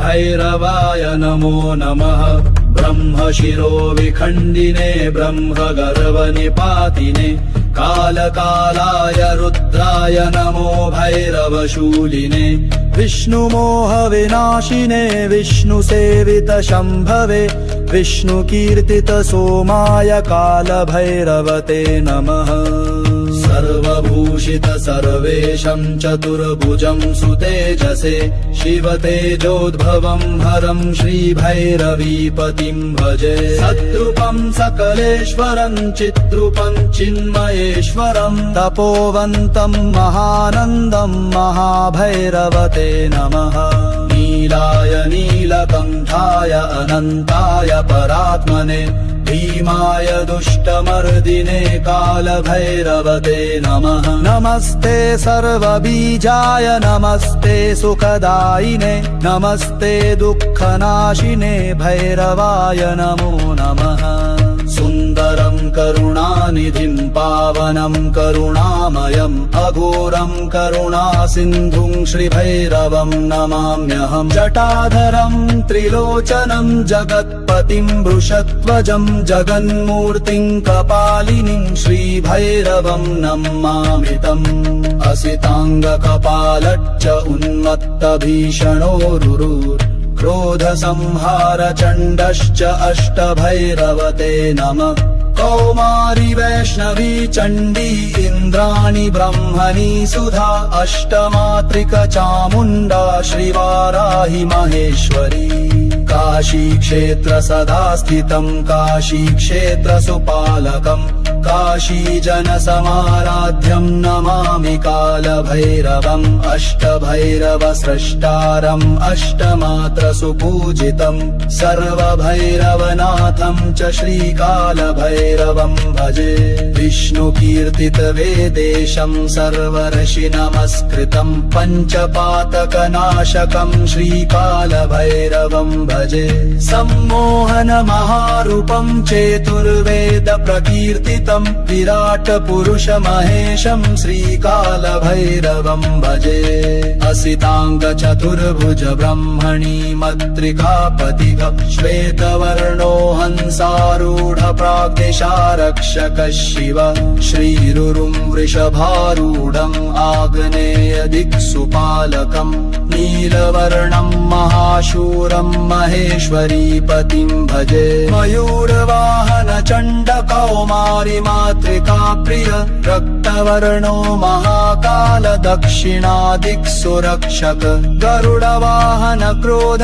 कालभैरवाय नमो नमः। ब्रह्मशिरो विखण्डिने ब्रह्मगर्वनिपातिने कालकालाय रुद्राय नमो भैरवशूलिने। विष्णुमोहविनाशिने विष्णुसेवितशम्भवे विष्णुकीर्तितसोमाय कालभैरवते नमः। सर्वभूषित सर्वेशं चतुर्भुजं सुतेजसे शिवतेजोद्भवं हरं श्रीभैरवीपतिं भजे। सद्रूपं सकलेश्वरं चिद्रूपं चिन्मयेश्वरं तपोवन्तं महानन्दं महाभैरवते नमः। नीलाय नीलकण्ठाय अनन्ताय परात्मने भीमाय दुष्टमर्दिने कालभैरवते नमः। नमस्ते सर्वबीजाय नमस्ते सुखदायिने नमस्ते दुःखनाशिने भैरवाय नमो नमः। सुन्दरं करुणानिधिं पावनं करुणामयम् अघोरं करुणासिन्धुं श्रीभैरवं नमाम्यहम्। जटाधरं त्रिलोचनं जगत्पतिं वृषध्वजं जगन्मूर्तिं कपालिनीं श्रीभैरवं नमामितम्। असिताङ्गकपालच्च उन्मत्तभीषणोरुरुर् क्रोधसंहारचण्डश्च अष्टभैरवते नमः। कौमारी वैष्णवी चण्डी इन्द्राणी ब्रह्मणी सुधा अष्टमातृकचामुण्डा श्रीवाराहि महेश्वरी। काशीक्षेत्र सदा स्थितं काशीक्षेत्र सुपालकं काशीजनसमाराध्यं नमामि कालभैरवम्। अष्टभैरव स्रष्टारम् अष्टमात्र सुपूजितं सर्वभैरवनाथं च श्रीकालभैरवं भजे। विष्णुकीर्तितवेदेशं सर्वर्षि नमस्कृतं पञ्चपातकनाशकं श्रीकालभैरवं भजे। सम्मोहनमहारूपं चेतुर्वेद प्रकीर्तितं विराट पुरुषमहेशं श्रीकालभैरवं भजे। असिताङ्ग चतुर्भुज ब्रह्मणी मत्रिकापतिः श्वेतवर्णो हंसारूढ प्राग्दिशारक्षक शिव। श्रीरुरुं वृषभारूढम् आग्नेय दिक्सुपालकं नीलवर्णं महाशूरं महेश्वरीपतिं भजे। मयूरवाहन चण्डकौमारी मातृका प्रिय रक्तवर्णो महाकाल दक्षिणादिक्सुरक्षक गरुडवाहन क्रोध